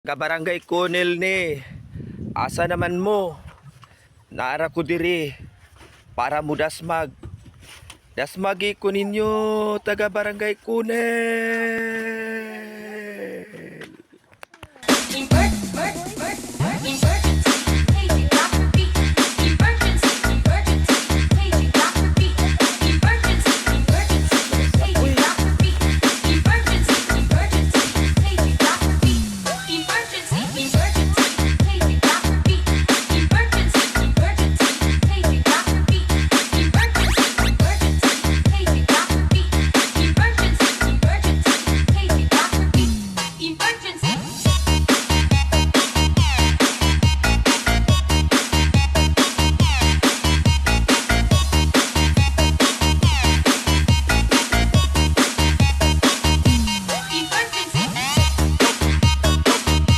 Kabarangay Kunil ni, asa naman mo? Naara ko diri para mo dasmag. Dasmagi ko ninyo taga Barangay Kunil. Invert, invert, invert, invert.